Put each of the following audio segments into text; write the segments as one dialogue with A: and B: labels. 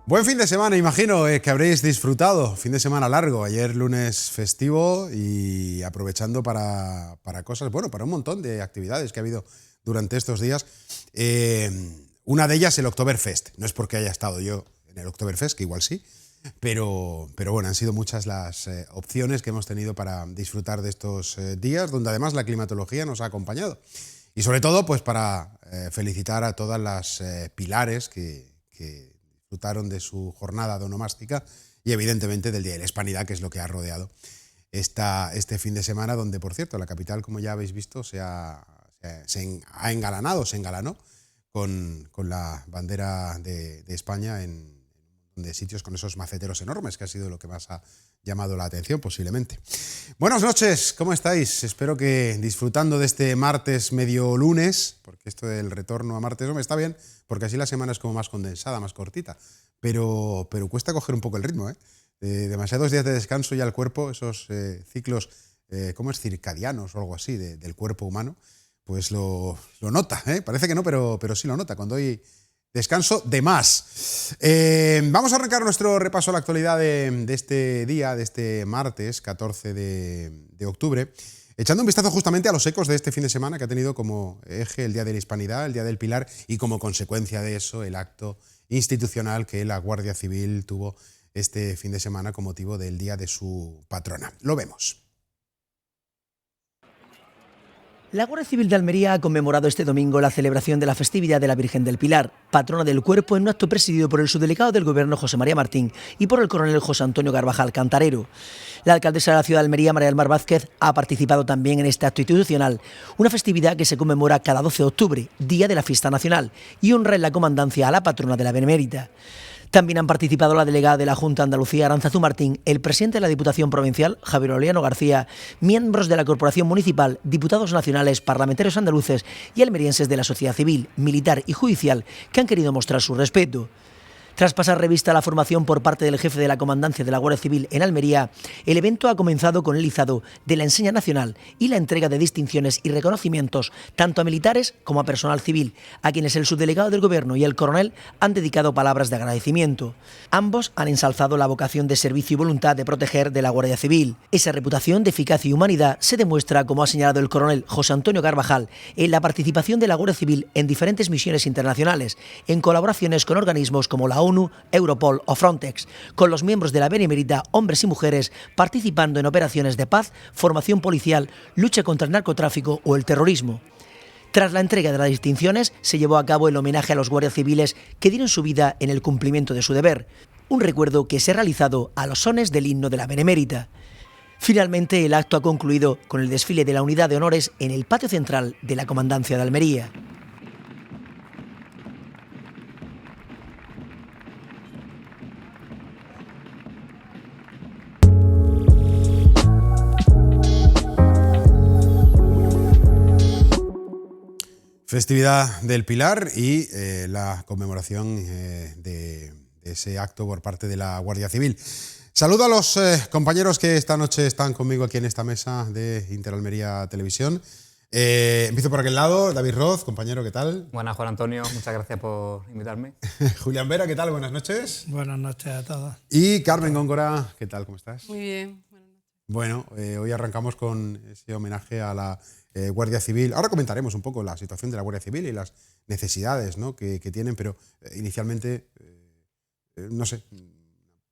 A: Buen fin de semana, imagino que habréis disfrutado. Fin de semana largo, ayer lunes festivo y aprovechando para cosas, bueno, para un montón de actividades que ha habido durante estos días. Una de ellas el Oktoberfest. No es porque haya estado yo en el Oktoberfest, que igual sí, pero bueno, han sido muchas las opciones que hemos tenido para disfrutar de estos días, donde además la climatología nos ha acompañado. Y sobre todo, pues para felicitar a todas las pilares que disfrutaron de su jornada donomástica y evidentemente del Día de la Hispanidad, que es lo que ha rodeado este fin de semana, donde, por cierto, la capital, como ya habéis visto, se ha engalanó con la bandera de España en de sitios con esos maceteros enormes, que ha sido lo que más ha llamado la atención posiblemente. Buenas noches, ¿cómo estáis? Espero que disfrutando de este martes medio lunes, porque esto del retorno a martes me está bien, porque así la semana es como más condensada, más cortita, pero cuesta coger un poco el ritmo, ¿eh? Demasiados días de descanso ya el cuerpo, esos ciclos, ¿cómo es? Circadianos o algo así del cuerpo humano, pues lo nota, ¿eh? Parece que no, pero sí lo nota, cuando hay descanso de más. Vamos a arrancar nuestro repaso a la actualidad de este día, de este martes 14 de octubre, echando un vistazo justamente a los ecos de este fin de semana que ha tenido como eje el Día de la Hispanidad, el Día del Pilar y como consecuencia de eso el acto institucional que la Guardia Civil tuvo este fin de semana con motivo del día de su patrona. Lo vemos.
B: La Guardia Civil de Almería ha conmemorado este domingo la celebración de la festividad de la Virgen del Pilar, patrona del cuerpo, en un acto presidido por el subdelegado del Gobierno José María Martín y por el coronel José Antonio Carvajal Cantarero. La alcaldesa de la ciudad de Almería, María del Mar Vázquez, ha participado también en este acto institucional, una festividad que se conmemora cada 12 de octubre, día de la fiesta nacional, y honra en la comandancia a la patrona de la Benemérita. También han participado la delegada de la Junta de Andalucía, Arantzazu Martín, el presidente de la Diputación Provincial, Javier Oliano García, miembros de la Corporación Municipal, diputados nacionales, parlamentarios andaluces y almerienses de la sociedad civil, militar y judicial que han querido mostrar su respeto. Tras pasar revista a la formación por parte del jefe de la Comandancia de la Guardia Civil en Almería, el evento ha comenzado con el izado de la enseña nacional y la entrega de distinciones y reconocimientos tanto a militares como a personal civil, a quienes el subdelegado del Gobierno y el coronel han dedicado palabras de agradecimiento. Ambos han ensalzado la vocación de servicio y voluntad de proteger de la Guardia Civil. Esa reputación de eficacia y humanidad se demuestra, como ha señalado el coronel José Antonio Carvajal, en la participación de la Guardia Civil en diferentes misiones internacionales, en colaboraciones con organismos como la ONU, Europol o Frontex, con los miembros de la Benemérita, hombres y mujeres, participando en operaciones de paz, formación policial, lucha contra el narcotráfico o el terrorismo. Tras la entrega de las distinciones, se llevó a cabo el homenaje a los guardias civiles que dieron su vida en el cumplimiento de su deber, un recuerdo que se ha realizado a los sones del himno de la Benemérita. Finalmente, el acto ha concluido con el desfile de la Unidad de Honores en el patio central de la Comandancia de Almería.
A: Festividad del Pilar y la conmemoración de ese acto por parte de la Guardia Civil. Saludo a los compañeros que esta noche están conmigo aquí en esta mesa de Interalmería Televisión. Empiezo por aquel lado, David Roz, compañero, ¿qué tal?
C: Buenas, Juan Antonio, muchas gracias por invitarme.
A: Julián Vera, ¿qué tal? Buenas noches.
D: Buenas noches a todos.
A: Y Carmen Góngora, ¿qué tal? ¿Cómo estás?
E: Muy bien, buenas noches.
A: Bueno, hoy arrancamos con ese homenaje a la Guardia Civil. Ahora comentaremos un poco la situación de la Guardia Civil y las necesidades, ¿no?, que tienen, pero inicialmente, no sé,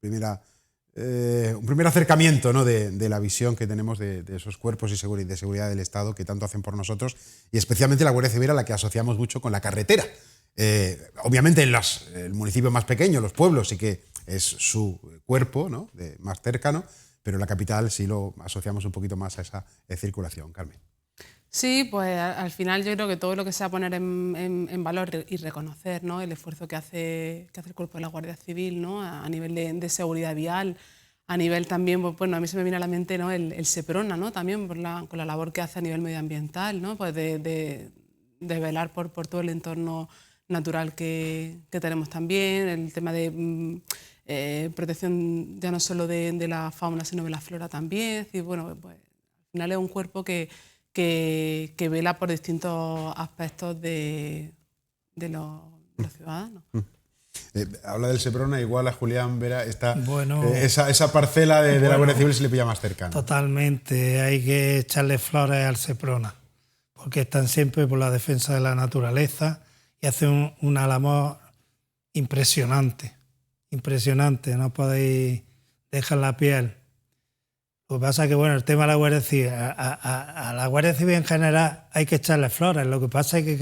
A: un primer acercamiento, ¿no?, de la visión que tenemos de esos cuerpos de seguridad del Estado que tanto hacen por nosotros y especialmente la Guardia Civil, a la que asociamos mucho con la carretera. Obviamente en el municipio más pequeño, los pueblos, sí que es su cuerpo, ¿no?, más cercano, pero en la capital sí lo asociamos un poquito más a esa circulación. Carmen.
E: Sí, pues al final yo creo que todo lo que sea poner en valor y reconocer, ¿no?, el esfuerzo que hace el cuerpo de la Guardia Civil, ¿no?, a nivel de seguridad vial, a nivel también, pues, bueno, a mí se me viene a la mente, ¿no?, el Seprona, ¿no?, también con la labor que hace a nivel medioambiental, ¿no?, pues de velar por todo el entorno natural que tenemos también, el tema de protección ya no solo de la fauna, sino de la flora también. Y bueno, pues al final es un cuerpo que vela por distintos aspectos de los ciudadanos.
A: Habla del Seprona, igual a Julián Vera está
D: Bueno,
A: esa parcela de la Guardia Civil se le pilla más cercana.
D: Totalmente, hay que echarle flores al Seprona, porque están siempre por la defensa de la naturaleza y hacen una labor impresionante, no podéis dejar la piel. Lo que pasa es que, bueno, el tema de la Guardia Civil, a la Guardia Civil en general hay que echarle flores. Lo que pasa es que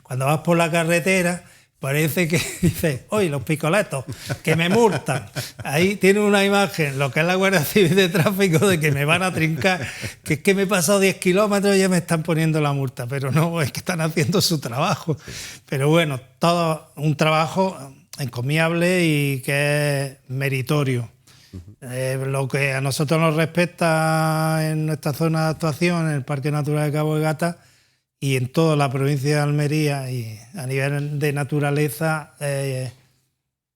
D: cuando vas por la carretera parece que dices, oye, los picoletos, que me multan. Ahí tiene una imagen, lo que es la Guardia Civil de Tráfico, de que me van a trincar, que es que me he pasado 10 kilómetros y ya me están poniendo la multa. Pero no, es que están haciendo su trabajo. Pero bueno, todo un trabajo encomiable y que es meritorio. Lo que a nosotros nos respecta en nuestra zona de actuación, en el Parque Natural de Cabo de Gata y en toda la provincia de Almería, y a nivel de naturaleza,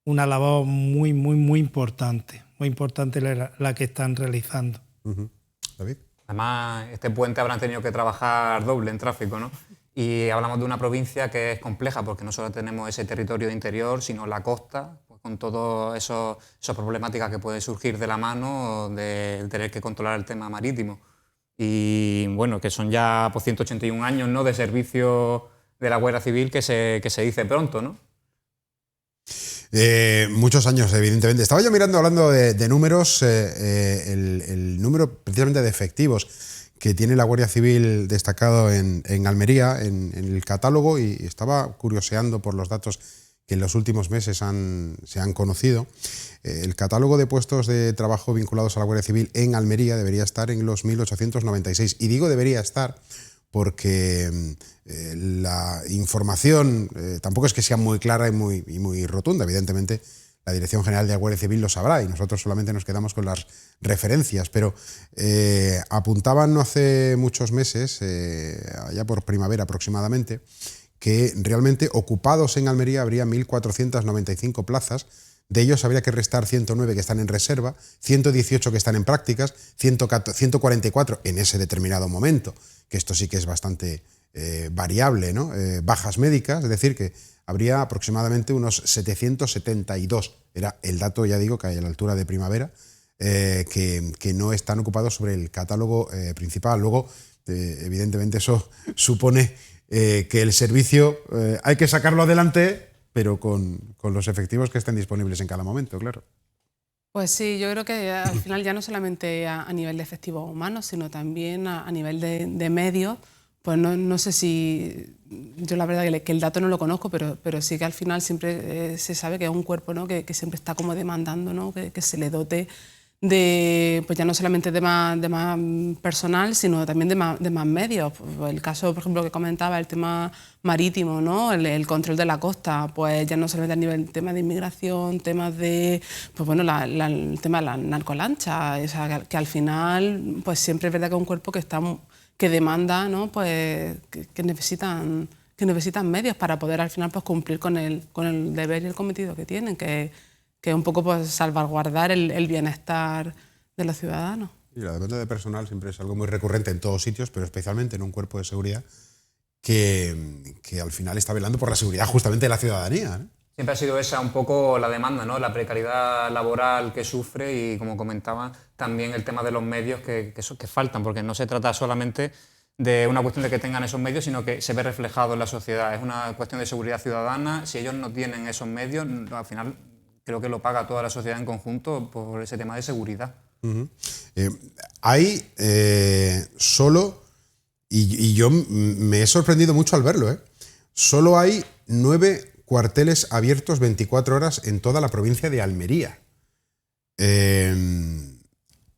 D: una labor muy importante la que están realizando.
A: David.
C: Además, este puente habrán tenido que trabajar doble en tráfico, ¿no? Y hablamos de una provincia que es compleja porque no solo tenemos ese territorio interior, sino la costa, pues con todas esas problemáticas que pueden surgir de la mano de tener que controlar el tema marítimo. Y bueno, que son ya por 181 años, ¿no?, de servicio de la Guardia Civil, que se dice pronto, ¿no?
A: Muchos años, evidentemente. Estaba yo mirando, hablando de números, el número precisamente de efectivos que tiene la Guardia Civil destacado en Almería, en el catálogo, y estaba curioseando por los datos que en los últimos meses se han conocido. El catálogo de puestos de trabajo vinculados a la Guardia Civil en Almería debería estar en los 1.896. Y digo debería estar porque la información tampoco es que sea muy clara y muy rotunda. Evidentemente, la Dirección General de la Guardia Civil lo sabrá y nosotros solamente nos quedamos con las referencias, pero apuntaban no hace muchos meses, allá por primavera aproximadamente, que realmente ocupados en Almería habría 1.495 plazas. De ellos habría que restar 109 que están en reserva, 118 que están en prácticas, 144 en ese determinado momento, que esto sí que es bastante variable, ¿no? Bajas médicas, es decir, que habría aproximadamente unos 772, era el dato, ya digo, que hay a la altura de primavera, que no están ocupados sobre el catálogo principal. Luego, evidentemente, eso supone que el servicio hay que sacarlo adelante, pero con los efectivos que estén disponibles en cada momento, claro.
E: Pues sí, yo creo que al final ya no solamente a nivel de efectivos humanos, sino también a nivel de medios. Pues no sé si, yo la verdad que el dato no lo conozco, pero sí que al final siempre se sabe que es un cuerpo, ¿no?, que siempre está como demandando, ¿no?, que se le dote de, pues ya no solamente de más personal, sino también de más medios. Pues el caso, por ejemplo, que comentaba, el tema marítimo, ¿no?, el control de la costa, pues ya no solamente a nivel tema de inmigración, temas de, pues bueno, el tema de la narcolancha, o sea, que al final, pues siempre es verdad que es un cuerpo que demanda, ¿no?, pues que necesitan medios para poder al final pues cumplir con el deber y el cometido que tienen, que es un poco pues salvaguardar el bienestar de los ciudadanos.
A: Y la demanda de personal siempre es algo muy recurrente en todos sitios, pero especialmente en un cuerpo de seguridad que al final está velando por la seguridad justamente de la ciudadanía, ¿no?
C: Siempre ha sido esa un poco la demanda, ¿no?, la precariedad laboral que sufre y, como comentaba, también el tema de los medios que faltan, porque no se trata solamente de una cuestión de que tengan esos medios, sino que se ve reflejado en la sociedad. Es una cuestión de seguridad ciudadana. Si ellos no tienen esos medios, al final creo que lo paga toda la sociedad en conjunto por ese tema de seguridad.
A: Hay solo, y yo me he sorprendido mucho al verlo, solo hay 9 cuarteles abiertos 24 horas en toda la provincia de Almería.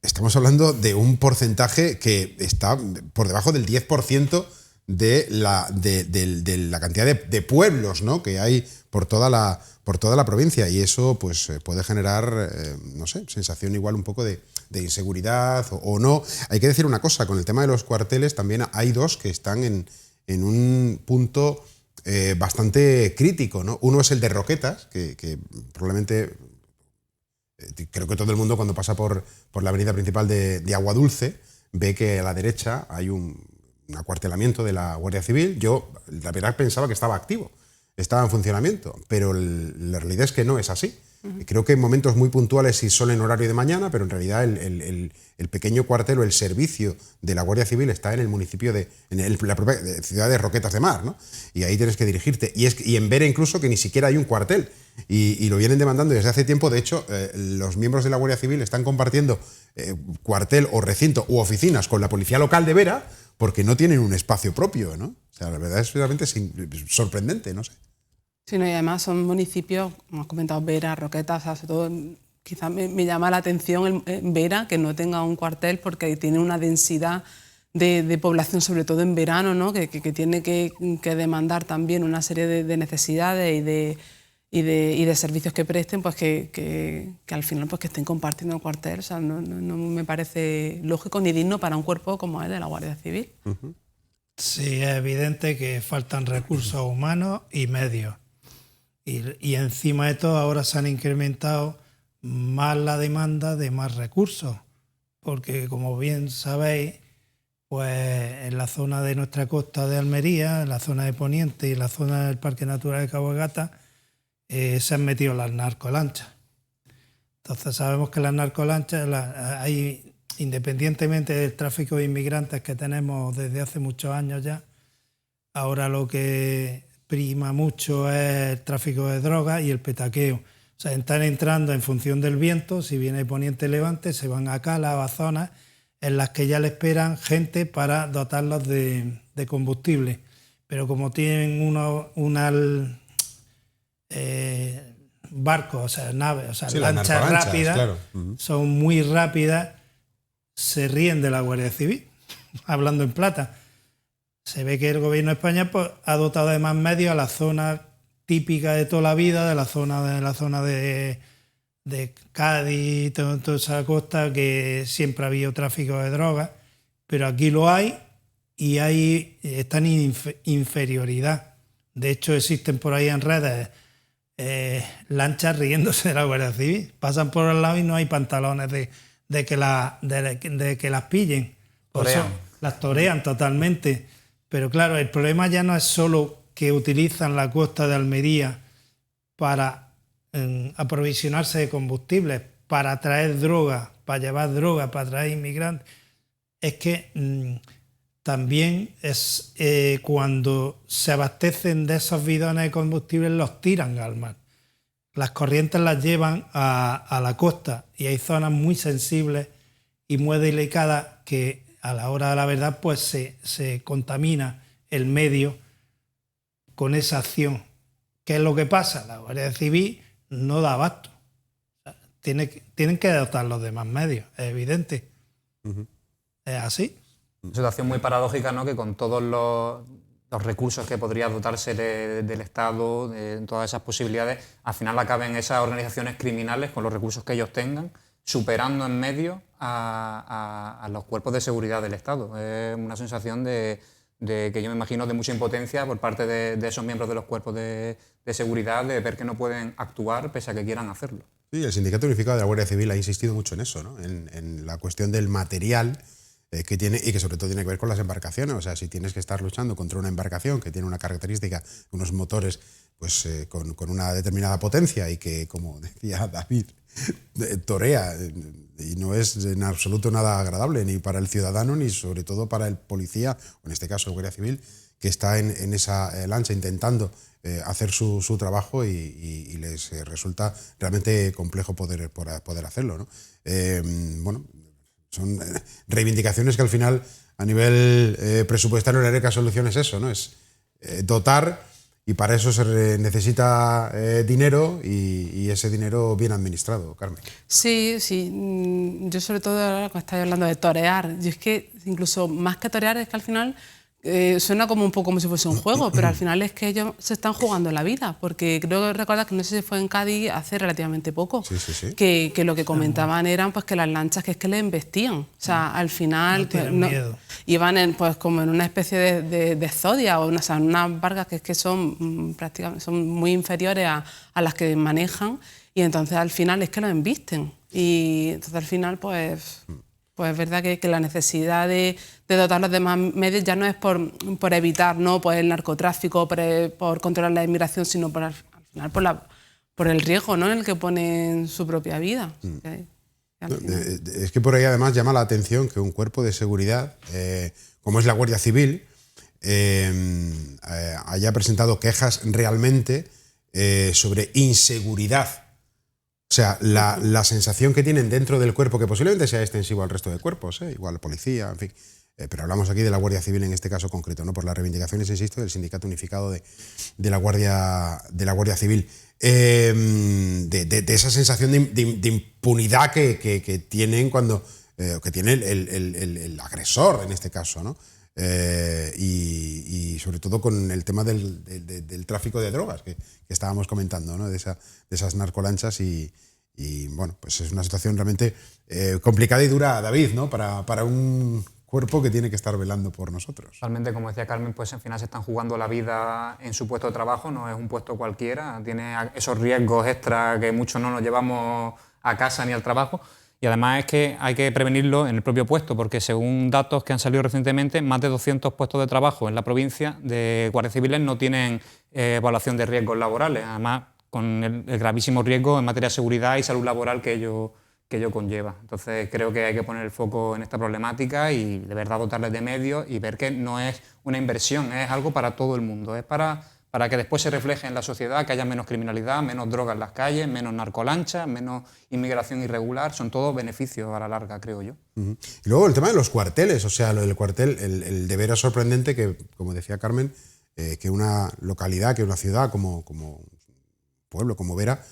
A: Estamos hablando de un porcentaje que está por debajo del 10% de la cantidad de pueblos, ¿no?, que hay por toda la provincia, y eso pues puede generar, no sé, sensación igual un poco de inseguridad o no. Hay que decir una cosa, con el tema de los cuarteles también hay 2 que están en un punto bastante crítico, ¿no? Uno es el de Roquetas, que probablemente creo que todo el mundo cuando pasa por la avenida principal de Aguadulce ve que a la derecha hay un acuartelamiento de la Guardia Civil. Yo la verdad pensaba que estaba activo, estaba en funcionamiento, pero la realidad es que no es así. Creo que en momentos muy puntuales sí son en horario de mañana, pero en realidad el pequeño cuartel o el servicio de la Guardia Civil está en el municipio la propia ciudad de Roquetas de Mar, ¿no? Y ahí tienes que dirigirte. Y en Vera incluso que ni siquiera hay un cuartel. Y lo vienen demandando desde hace tiempo. De hecho, los miembros de la Guardia Civil están compartiendo cuartel o recinto u oficinas con la policía local de Vera porque no tienen un espacio propio, ¿no? O sea, la verdad es realmente sorprendente, no sé.
E: Sí, no, y además son municipios, como has comentado, Vera, Roquetas, o sea, sobre todo, quizás me llama la atención Vera, que no tenga un cuartel porque tiene una densidad de población, sobre todo en verano, ¿no? que tiene que demandar también una serie de necesidades y de servicios que presten, pues que al final pues que estén compartiendo el cuartel. O sea, no me parece lógico ni digno para un cuerpo como el de la Guardia Civil.
D: Sí, es evidente que faltan recursos humanos y medios. Y encima de todo ahora se han incrementado más la demanda de más recursos, porque como bien sabéis, pues en la zona de nuestra costa de Almería, en la zona de Poniente y en la zona del Parque Natural de Cabo de Gata, se han metido las narcolanchas. Entonces sabemos que las narcolanchas, independientemente del tráfico de inmigrantes que tenemos desde hace muchos años ya, ahora lo que prima mucho es el tráfico de drogas y el petaqueo. O sea, están entrando en función del viento, si viene poniente levante, se van a calas o a zonas en las que ya le esperan gente para dotarlos de combustible. Pero como tienen barcos, o sea, naves, o sea, sí, lanchas rápidas, claro. Son muy rápidas, se ríen de la Guardia Civil, hablando en plata. Se ve que el gobierno de España pues, ha dotado de más medios a la zona típica de toda la vida, de la zona de Cádiz, toda esa costa, que siempre ha habido tráfico de drogas, pero aquí lo hay y está en inferioridad. De hecho, existen por ahí en redes lanchas riéndose de la Guardia Civil. Pasan por el lado y no hay pantalones de que las pillen. Por eso las torean totalmente. Pero claro, el problema ya no es solo que utilizan la costa de Almería para aprovisionarse de combustibles, para traer droga, para llevar droga, para traer inmigrantes. Es que también es cuando se abastecen de esos bidones de combustible, los tiran al mar. Las corrientes las llevan a la costa y hay zonas muy sensibles y muy delicadas que a la hora de la verdad pues se contamina el medio con esa acción. ¿Qué es lo que pasa? La Guardia Civil no da abasto. O sea, tienen que dotar los demás medios, es evidente. Es así.
C: Una situación muy paradójica, ¿no? Que con todos los recursos que podría dotarse del Estado, de todas esas posibilidades, al final acaben esas organizaciones criminales con los recursos que ellos tengan, superando en medio a los cuerpos de seguridad del Estado. Es una sensación de que yo me imagino de mucha impotencia por parte de esos miembros de los cuerpos de seguridad, de ver que no pueden actuar pese a que quieran hacerlo. Sí,
A: el Sindicato Unificado de la Guardia Civil ha insistido mucho en eso, ¿no? En la cuestión del material que tiene y que sobre todo tiene que ver con las embarcaciones. O sea, si tienes que estar luchando contra una embarcación que tiene una característica, unos motores pues con una determinada potencia y que, como decía David, torea y no es en absoluto nada agradable ni para el ciudadano ni sobre todo para el policía, o en este caso el Guardia Civil, que está en esa lancha intentando hacer su trabajo y les resulta realmente complejo poder hacerlo, ¿no? Bueno, son reivindicaciones que al final a nivel presupuestario la única solución es eso, ¿no? Es dotar, y para eso se necesita dinero y ese dinero bien administrado, Carmen.
E: Sí, yo sobre todo ahora cuando estáis hablando de torear, yo es que incluso más que torear es que al final suena como un poco como si fuese un juego, pero al final es que ellos se están jugando la vida, porque creo que recuerdas que no sé si fue en Cádiz hace relativamente poco,
A: sí.
E: Que lo que comentaban eran pues que las lanchas que es que les embestían, o sea, al final iban pues como en una especie de exodia, o sea, unas barcas que es que son prácticamente son muy inferiores a las que manejan, y entonces al final es que los embisten, y entonces al final pues... Pues es verdad que la necesidad de dotarlos de más medios ya no es por evitar, ¿no?, pues el narcotráfico, por controlar la inmigración, sino al final por el riesgo, ¿no?, en el que ponen su propia vida.
A: Es que por ahí además llama la atención que un cuerpo de seguridad, como es la Guardia Civil, haya presentado quejas realmente sobre inseguridad. O sea, la sensación que tienen dentro del cuerpo, que posiblemente sea extensivo al resto de cuerpos, igual policía, en fin, pero hablamos aquí de la Guardia Civil en este caso concreto, ¿no?, por las reivindicaciones, insisto, del Sindicato Unificado de la Guardia Civil, de esa sensación de impunidad que tienen cuando que tiene el agresor en este caso, ¿no? Y sobre todo con el tema del tráfico de drogas que estábamos comentando, ¿no?, de esas narcolanchas y bueno, pues es una situación realmente complicada y dura, David, ¿no?, para un cuerpo que tiene que estar velando por nosotros.
C: Realmente, como decía Carmen, pues al final se están jugando la vida en su puesto de trabajo, no es un puesto cualquiera, tiene esos riesgos extra que muchos no nos llevamos a casa ni al trabajo. Y además es que hay que prevenirlo en el propio puesto, porque según datos que han salido recientemente, más de 200 puestos de trabajo en la provincia de guardias civiles no tienen evaluación de riesgos laborales, además con el gravísimo riesgo en materia de seguridad y salud laboral que ello conlleva. Entonces creo que hay que poner el foco en esta problemática y de verdad dotarles de medios y ver que no es una inversión, es algo para todo el mundo, es para que después se refleje en la sociedad, que haya menos criminalidad, menos drogas en las calles, menos narcolanchas, menos inmigración irregular. Son todos beneficios a la larga, creo yo.
A: Y luego el tema de los cuarteles, o sea, lo del cuartel, el de veras sorprendente que, como decía Carmen, que una localidad, que una ciudad como pueblo, como Vera,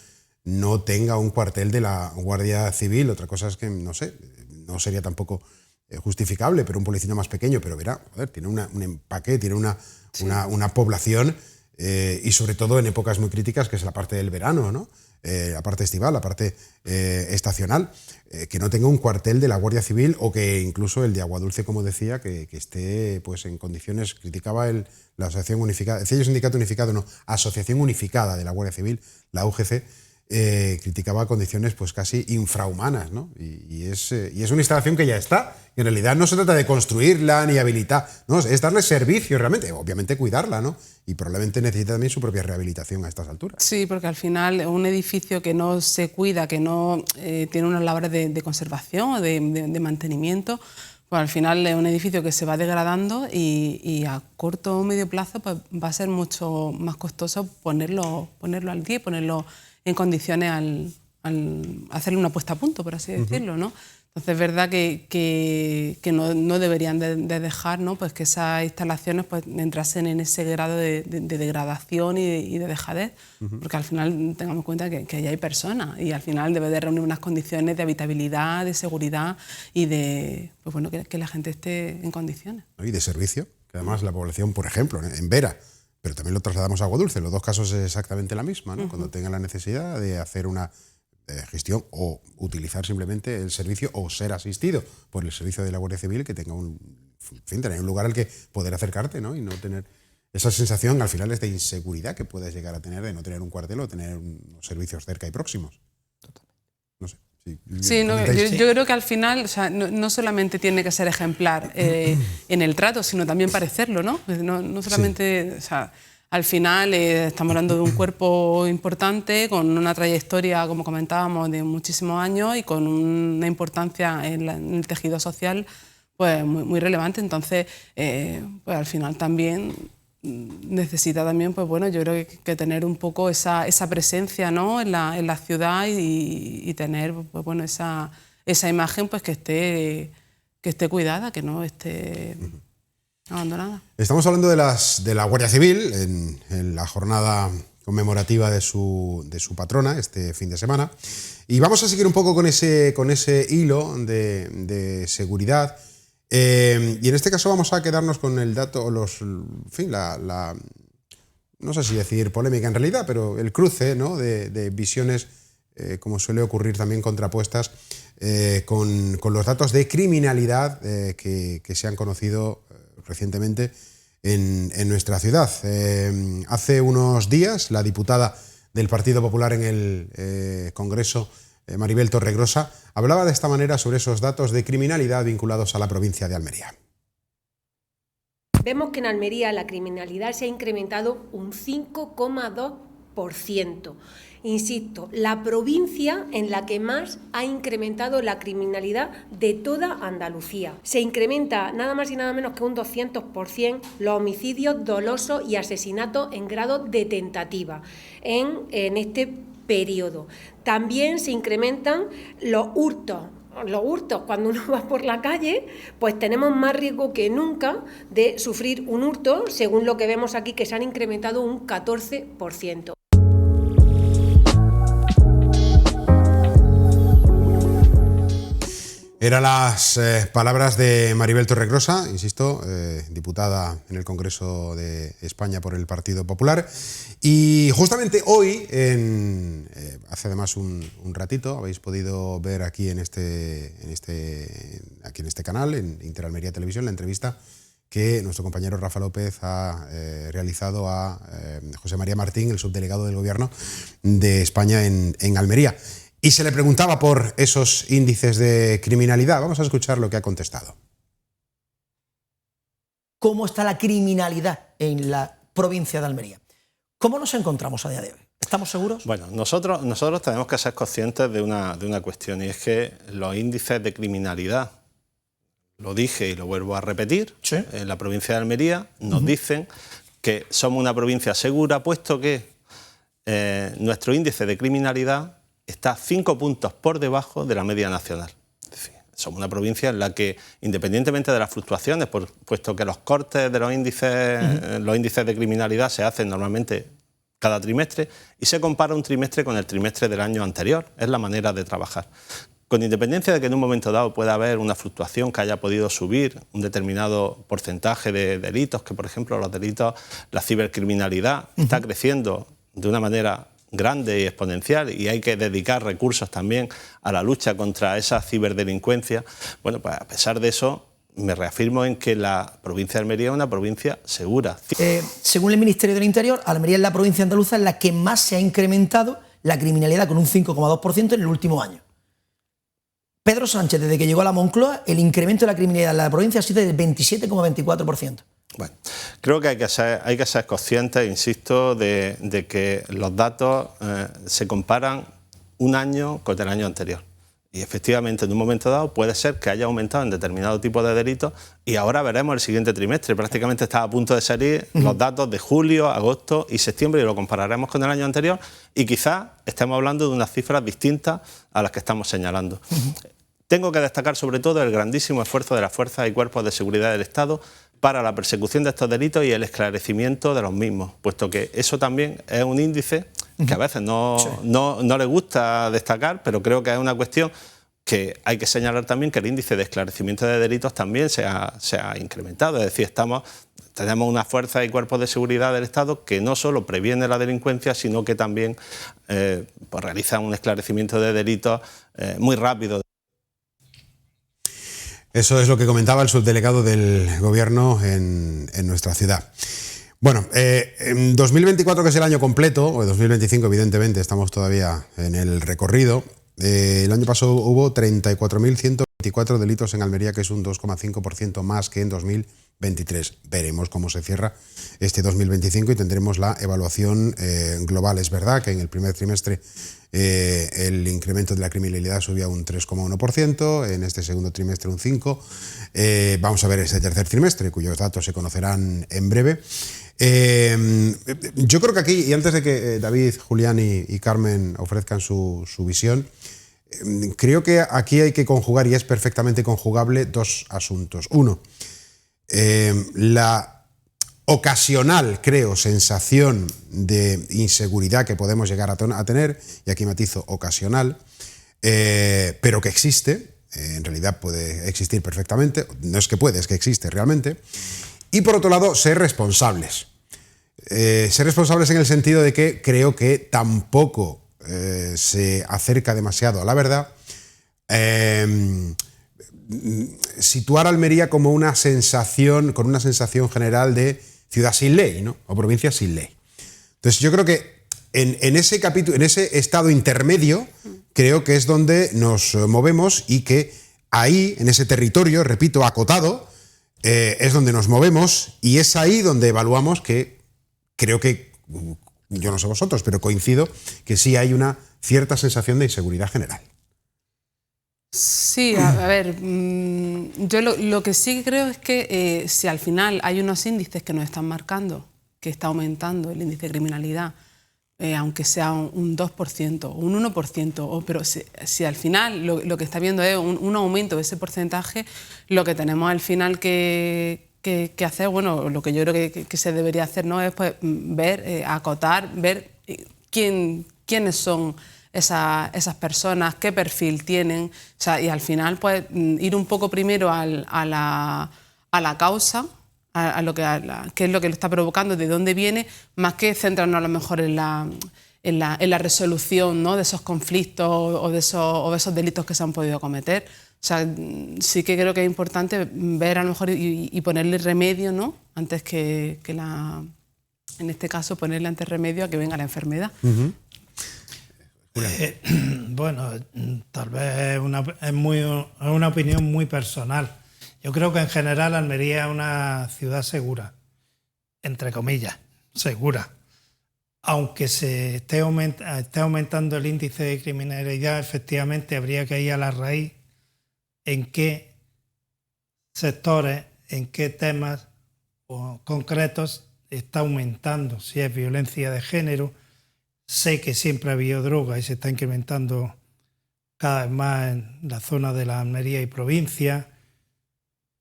A: no tenga un cuartel de la Guardia Civil. Otra cosa es que, no sé, no sería tampoco justificable, pero un policía más pequeño, pero Vera, joder, tiene un empaque, tiene una población. Y sobre todo en épocas muy críticas, que es la parte del verano, ¿no? La parte estival, la parte estacional, que no tenga un cuartel de la Guardia Civil o que incluso el de Aguadulce, como decía, que esté pues en condiciones, criticaba la Asociación Unificada, decía yo Sindicato Unificado, no, Asociación Unificada de la Guardia Civil, la UGC, criticaba condiciones pues casi infrahumanas, ¿no? Y es una instalación que ya está, que en realidad no se trata de construirla ni habilitar, no, es darle servicio realmente, obviamente cuidarla, ¿no? Y probablemente necesita también su propia rehabilitación a estas alturas.
E: Sí, porque al final un edificio que no se cuida, que no tiene unas labores de conservación o de mantenimiento, pues al final es un edificio que se va degradando y a corto o medio plazo pues va a ser mucho más costoso ponerlo al día y ponerlo en condiciones al hacerle una puesta a punto, por así decirlo, ¿no? Entonces es verdad que no deberían de dejar, ¿no?, pues que esas instalaciones pues entrasen en ese grado de degradación y de dejadez, porque al final tengamos en cuenta que ahí hay personas y al final debe de reunir unas condiciones de habitabilidad, de seguridad y de pues bueno, que la gente esté en condiciones.
A: Y de servicio, que además la población, por ejemplo, en Vera, pero también lo trasladamos a Aguadulce, en los dos casos es exactamente la misma, ¿no? Cuando tengan la necesidad de hacer una gestión o utilizar simplemente el servicio o ser asistido por el servicio de la Guardia Civil, que tenga tener un lugar al que poder acercarte, ¿no? Y no tener esa sensación al final es de inseguridad que puedes llegar a tener de no tener un cuartel o tener unos servicios cerca y próximos. No sé.
E: Sí, yo creo que al final, o sea, no solamente tiene que ser ejemplar en el trato, sino también parecerlo, ¿no? No solamente, o sea, al final estamos hablando de un cuerpo importante, con una trayectoria, como comentábamos, de muchísimos años y con una importancia en el tejido social pues muy relevante. Entonces, pues al final también necesita también, pues bueno, yo creo que tener un poco esa presencia, ¿no?, en la ciudad y tener, pues bueno, esa imagen pues que esté cuidada, que no esté abandonada.
A: Estamos hablando de la Guardia Civil en la jornada conmemorativa de su patrona este fin de semana, y vamos a seguir un poco con ese hilo de seguridad. Y en este caso vamos a quedarnos con el dato, no sé si decir polémica en realidad, pero el cruce, ¿no?, de visiones, como suele ocurrir también contrapuestas, con los datos de criminalidad que se han conocido recientemente en nuestra ciudad. Hace unos días la diputada del Partido Popular en el Congreso Maribel Torregrosa, hablaba de esta manera sobre esos datos de criminalidad vinculados a la provincia de Almería.
F: Vemos que en Almería la criminalidad se ha incrementado un 5,2%. Insisto, la provincia en la que más ha incrementado la criminalidad de toda Andalucía. Se incrementa nada más y nada menos que un 200% los homicidios dolosos y asesinatos en grado de tentativa en este periodo. También se incrementan los hurtos. Los hurtos, cuando uno va por la calle, pues tenemos más riesgo que nunca de sufrir un hurto, según lo que vemos aquí, que se han incrementado un 14%.
A: Eran las palabras de Maribel Torregrosa, insisto, diputada en el Congreso de España por el Partido Popular. Y justamente hoy, hace además un ratito, habéis podido ver aquí en este canal, en Interalmería Televisión, la entrevista que nuestro compañero Rafa López ha realizado a José María Martín, el subdelegado del Gobierno de España en Almería. Y se le preguntaba por esos índices de criminalidad. Vamos a escuchar lo que ha contestado.
B: ¿Cómo está la criminalidad en la provincia de Almería? ¿Cómo nos encontramos a día de hoy? ¿Estamos seguros?
G: Bueno, nosotros tenemos que ser conscientes de una cuestión, y es que los índices de criminalidad, lo dije y lo vuelvo a repetir, ¿sí?, en la provincia de Almería nos dicen que somos una provincia segura, puesto que nuestro índice de criminalidad está 5 puntos por debajo de la media nacional. Es decir, somos una provincia en la que, independientemente de las fluctuaciones, puesto que los cortes de los índices de criminalidad se hacen normalmente cada trimestre, y se compara un trimestre con el trimestre del año anterior. Es la manera de trabajar. Con independencia de que en un momento dado pueda haber una fluctuación que haya podido subir un determinado porcentaje de delitos, que por ejemplo los delitos, la cibercriminalidad está creciendo de una manera grande y exponencial, y hay que dedicar recursos también a la lucha contra esa ciberdelincuencia. Bueno, pues a pesar de eso, me reafirmo en que la provincia de Almería es una provincia segura.
B: Según el Ministerio del Interior, Almería es la provincia andaluza en la que más se ha incrementado la criminalidad, con un 5,2% en el último año. Pedro Sánchez, desde que llegó a la Moncloa, el incremento de la criminalidad en la provincia ha sido del 27,24%.
G: Bueno, creo que hay que ser conscientes, insisto, de que los datos se comparan un año con el año anterior. Y efectivamente, en un momento dado puede ser que haya aumentado en determinado tipo de delitos, y ahora veremos el siguiente trimestre. Prácticamente está a punto de salir los datos de julio, agosto y septiembre, y lo compararemos con el año anterior, y quizás estemos hablando de unas cifras distintas a las que estamos señalando. Tengo que destacar sobre todo el grandísimo esfuerzo de las fuerzas y cuerpos de seguridad del Estado para la persecución de estos delitos y el esclarecimiento de los mismos, puesto que eso también es un índice que a veces no le gusta destacar, pero creo que es una cuestión que hay que señalar también, que el índice de esclarecimiento de delitos también se ha incrementado. Es decir, tenemos una fuerza y cuerpos de seguridad del Estado que no solo previene la delincuencia, sino que también pues realizan un esclarecimiento de delitos muy rápido.
A: Eso es lo que comentaba el subdelegado del Gobierno en nuestra ciudad. Bueno, en 2024, que es el año completo, o 2025 evidentemente, estamos todavía en el recorrido. El año pasado hubo 34.124 delitos en Almería, que es un 2,5% más que en 2023. Veremos cómo se cierra este 2025 y tendremos la evaluación global. Es verdad que en el primer trimestre el incremento de la criminalidad subía un 3,1%, en este segundo trimestre un 5%. Vamos a ver este tercer trimestre, cuyos datos se conocerán en breve. Yo creo que aquí, y antes de que David, Julián y Carmen ofrezcan su visión, creo que aquí hay que conjugar, y es perfectamente conjugable, dos asuntos. Uno, la ocasional, creo, sensación de inseguridad que podemos llegar a tener, y aquí matizo ocasional, pero que existe, en realidad puede existir perfectamente, no es que puede, es que existe realmente. Y por otro lado, ser responsables. Ser responsables en el sentido de que creo que tampoco se acerca demasiado a la verdad. Situar a Almería como una sensación, con una sensación general de ciudad sin ley, ¿no? O provincia sin ley. Entonces yo creo que en ese capítulo, en ese estado intermedio, creo que es donde nos movemos y que ahí, en ese territorio, repito, acotado, es donde nos movemos y es ahí donde evaluamos que creo que, yo no sé vosotros, pero coincido que sí hay una cierta sensación de inseguridad general.
E: Sí, a ver, yo lo que sí creo es que si al final hay unos índices que nos están marcando, que está aumentando el índice de criminalidad, aunque sea un 2%, un 1%, pero si al final lo que está viendo es un aumento de ese porcentaje, lo que tenemos al final que hacer, bueno, lo que yo creo que se debería hacer, ¿no?, es pues, ver, acotar, ver quiénes son esas personas, qué perfil tienen, o sea, y al final pues ir un poco primero a la causa, qué es lo que lo está provocando, de dónde viene, más que centrarnos a lo mejor en la resolución, ¿no?, de esos conflictos o de esos delitos que se han podido cometer. O sea, sí que creo que es importante ver a lo mejor y ponerle remedio, ¿no?, antes en este caso ponerle antes remedio a que venga la enfermedad.
D: Bueno, tal vez es una opinión muy personal. Yo creo que en general Almería es una ciudad segura, entre comillas, segura. Aunque se esté aumentando el índice de criminalidad, efectivamente habría que ir a la raíz en qué sectores, en qué temas concretos está aumentando, si es violencia de género. Sé que siempre ha habido droga y se está incrementando cada vez más en la zona de la Almería y provincia.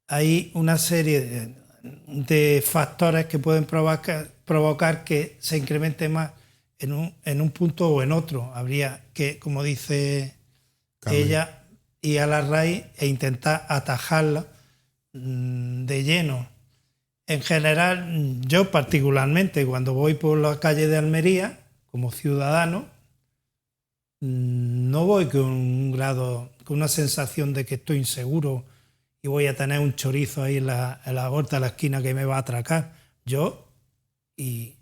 D: Hay una serie de factores que pueden provocar que se incremente más en un punto o en otro. Habría que, como dice ella, ir a la raíz e intentar atajarla de lleno. En general, yo particularmente, cuando voy por la calle de Almería, como ciudadano, no voy con una sensación de que estoy inseguro y voy a tener un chorizo ahí en la puerta de la esquina que me va a atracar. Yo y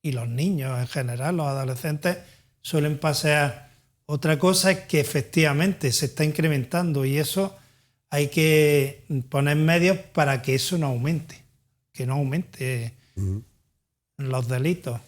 D: los niños en general, los adolescentes, suelen pasear. Otra cosa es que efectivamente se está incrementando y eso hay que poner medios para que eso no aumente, que no aumente los delitos.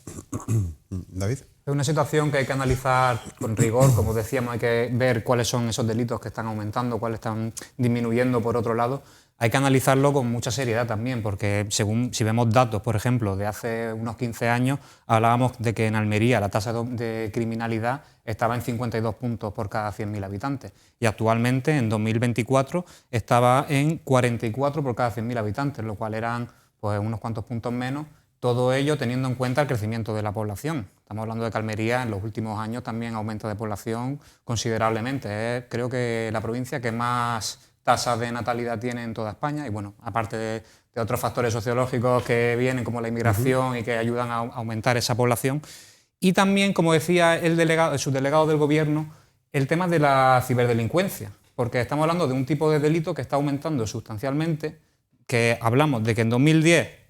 A: David.
C: Es una situación que hay que analizar con rigor, como decíamos, hay que ver cuáles son esos delitos que están aumentando, cuáles están disminuyendo por otro lado. Hay que analizarlo con mucha seriedad también, porque si vemos datos, por ejemplo, de hace unos 15 años, hablábamos de que en Almería la tasa de criminalidad estaba en 52 puntos por cada 100.000 habitantes y actualmente en 2024 estaba en 44 por cada 100.000 habitantes, lo cual eran pues, unos cuantos puntos menos. Todo ello teniendo en cuenta el crecimiento de la población. Estamos hablando de que Almería en los últimos años también aumenta de población considerablemente. Es creo que la provincia que más tasas de natalidad tiene en toda España y bueno, aparte de otros factores sociológicos que vienen como la inmigración y que ayudan a aumentar esa población. Y también, como decía el subdelegado del Gobierno, el tema de la ciberdelincuencia, porque estamos hablando de un tipo de delito que está aumentando sustancialmente, que hablamos de que en 2010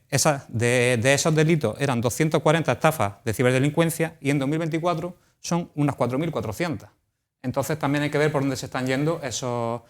C: de esos delitos eran 240 estafas de ciberdelincuencia y en 2024 son unas 4.400. Entonces también hay que ver por dónde se están yendo esos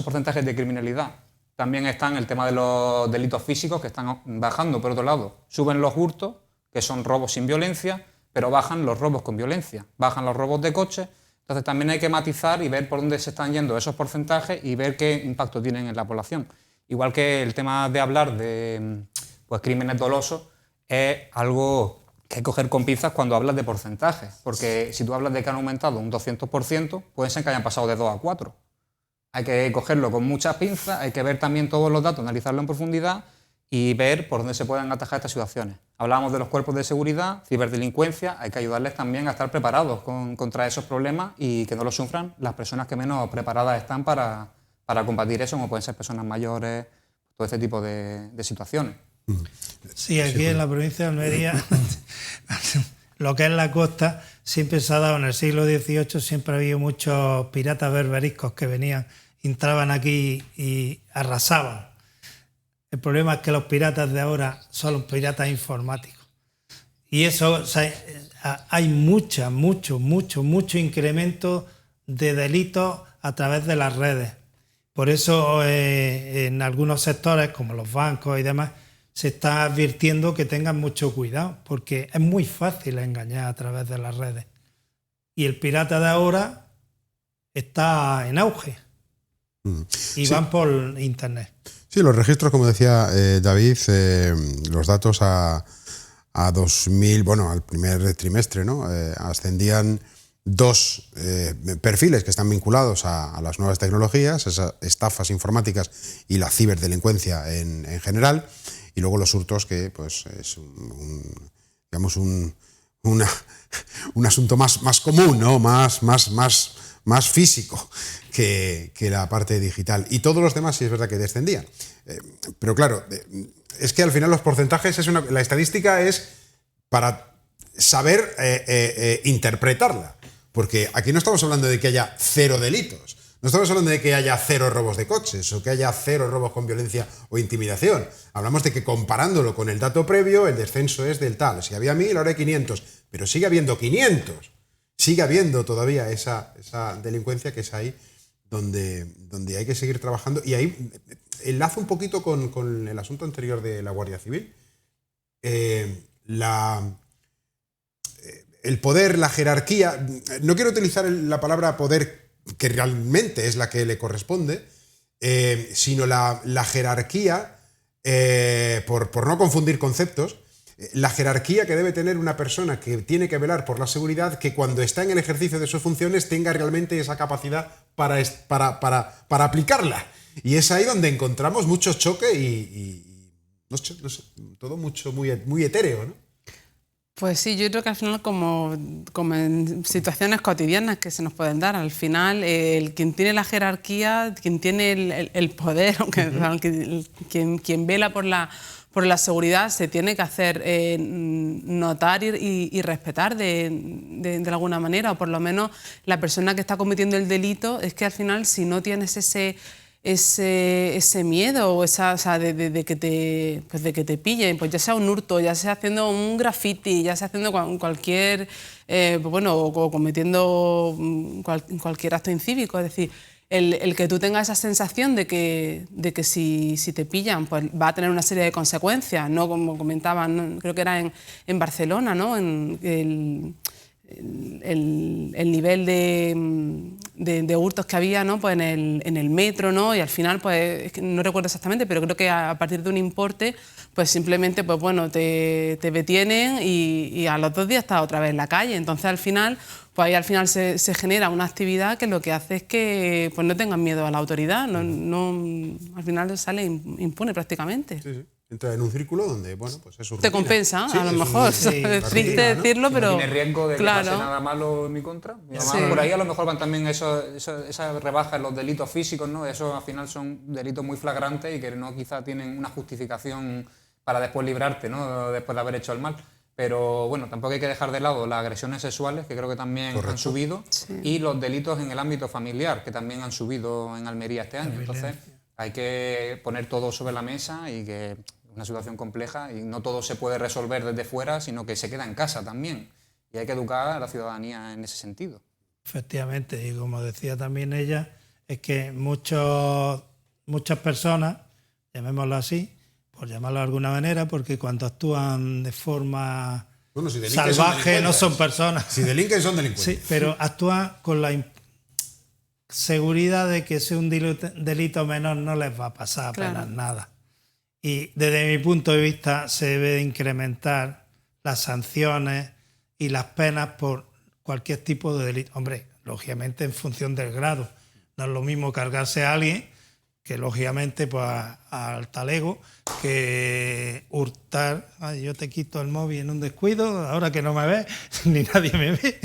C: porcentajes de criminalidad. También están el tema de los delitos físicos que están bajando. Por otro lado, suben los hurtos, que son robos sin violencia, pero bajan los robos con violencia, bajan los robos de coches. Entonces también hay que matizar y ver por dónde se están yendo esos porcentajes y ver qué impacto tienen en la población. Igual que el tema de hablar de pues, crímenes dolosos es algo que hay que coger con pinzas cuando hablas de porcentajes, porque si tú hablas de que han aumentado un 200%, puede ser que hayan pasado de 2 a 4. Hay que cogerlo con muchas pinzas, hay que ver también todos los datos, analizarlo en profundidad y ver por dónde se pueden atajar estas situaciones. Hablábamos de los cuerpos de seguridad, ciberdelincuencia, hay que ayudarles también a estar preparados contra esos problemas y que no los sufran las personas que menos preparadas están para combatir eso, como pueden ser personas mayores, todo ese tipo de situaciones.
D: Sí, aquí en la provincia de Almería, lo que es la costa, siempre se ha dado en el siglo XVIII, siempre ha habido muchos piratas berberiscos que venían, entraban aquí y arrasaban. El problema es que los piratas de ahora son los piratas informáticos Y eso, o sea, hay mucho incremento de delitos a través de las redes. Por eso en algunos sectores, como los bancos y demás, se está advirtiendo que tengan mucho cuidado, porque es muy fácil engañar a través de las redes. Y el pirata de ahora está en auge. Y
A: Sí.
D: van por internet.
A: Sí, los registros, como decía David, los datos a 2000, bueno, al primer trimestre, ¿no? Ascendían 2 perfiles que están vinculados a las nuevas tecnologías, esas estafas informáticas y la ciberdelincuencia en general, y luego los hurtos, que pues es un asunto más común, ¿no? más físico que la parte digital. Y todos los demás sí es verdad que descendían. Pero claro, es que al final los porcentajes, la estadística es para saber interpretarla. Porque aquí no estamos hablando de que haya 0 delitos. No estamos hablando de que haya 0 robos de coches o que haya 0 robos con violencia o intimidación. Hablamos de que comparándolo con el dato previo, el descenso es del tal. Si había 1000, ahora hay 500. Pero sigue habiendo 500. Sigue habiendo todavía esa delincuencia que es ahí donde hay que seguir trabajando. Y ahí enlazo un poquito con el asunto anterior de la Guardia Civil. El poder, la jerarquía, no quiero utilizar la palabra poder, que realmente es la que le corresponde, sino la jerarquía, por no confundir conceptos, la jerarquía que debe tener una persona que tiene que velar por la seguridad, que cuando está en el ejercicio de sus funciones tenga realmente esa capacidad para aplicarla. Y es ahí donde encontramos mucho choque y no sé, todo muy etéreo, ¿no?
E: Pues sí, yo creo que al final, como en situaciones cotidianas que se nos pueden dar, al final quien tiene la jerarquía, quien tiene el poder, quien vela por la seguridad, se tiene que hacer notar y respetar de alguna manera, o por lo menos la persona que está cometiendo el delito. Es que al final, si no tienes ese miedo o de que te pillen, pues ya sea un hurto, ya sea haciendo un graffiti, ya sea haciendo cualquier, o cometiendo cualquier acto incívico, es decir, el que tú tengas esa sensación de que si te pillan, pues va a tener una serie de consecuencias, ¿no? Como comentaban, ¿no? Creo que era en Barcelona, ¿no? El nivel de hurtos que había, ¿no? Pues en el metro, ¿no? Y al final, pues es que no recuerdo exactamente, pero creo que a partir de un importe, pues simplemente, pues bueno, te detienen y a los 2 días estás otra vez en la calle. Entonces al final, pues ahí al final se genera una actividad que lo que hace es que pues no tengan miedo a la autoridad, al final sale impune prácticamente.
A: Sí. Entra en un círculo donde, bueno, pues es
E: te compensa, sí, a lo mejor. Es triste decirlo, pero...
C: No tiene riesgo de que pase nada malo en mi contra. Y además, por ahí a lo mejor van también esas rebajas en los delitos físicos, ¿no? Esos al final son delitos muy flagrantes y que no quizá tienen una justificación para después librarte, ¿no? Después de haber hecho el mal. Pero bueno, tampoco hay que dejar de lado las agresiones sexuales, que creo que también han subido, y los delitos en el ámbito familiar, que también han subido en Almería este año. Entonces hay que poner todo sobre la mesa y que... una situación compleja y no todo se puede resolver desde fuera, sino que se queda en casa también. Y hay que educar a la ciudadanía en ese sentido.
D: Efectivamente, y como decía también ella, es que muchas personas, llamémoslo así, por llamarlo de alguna manera, porque cuando actúan de forma salvaje no son personas.
A: Si delinquen son delincuentes.
D: Sí, pero actúan con la seguridad de que si un delito menor no les va a pasar apenas nada. Y desde mi punto de vista se debe de incrementar las sanciones y las penas por cualquier tipo de delito. Hombre, lógicamente en función del grado. No es lo mismo cargarse a alguien que lógicamente pues al talego, que hurtar. Ay, yo te quito el móvil en un descuido, ahora que no me ves, ni nadie me ve,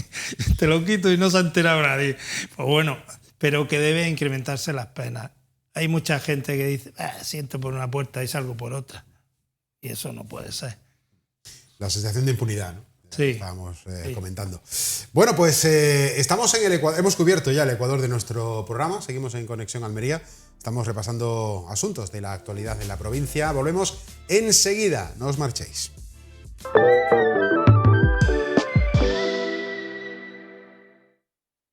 D: te lo quito y no se ha enterado nadie. Pues bueno, pero que debe incrementarse las penas. Hay mucha gente que dice, siento por una puerta y salgo por otra. Y eso no puede ser.
A: La sensación de impunidad, ¿no?
D: Sí.
A: Estábamos comentando. Bueno, pues estamos en el Ecuador, hemos cubierto ya el Ecuador de nuestro programa, seguimos en Conexión Almería, estamos repasando asuntos de la actualidad de la provincia. Volvemos enseguida, no os marchéis.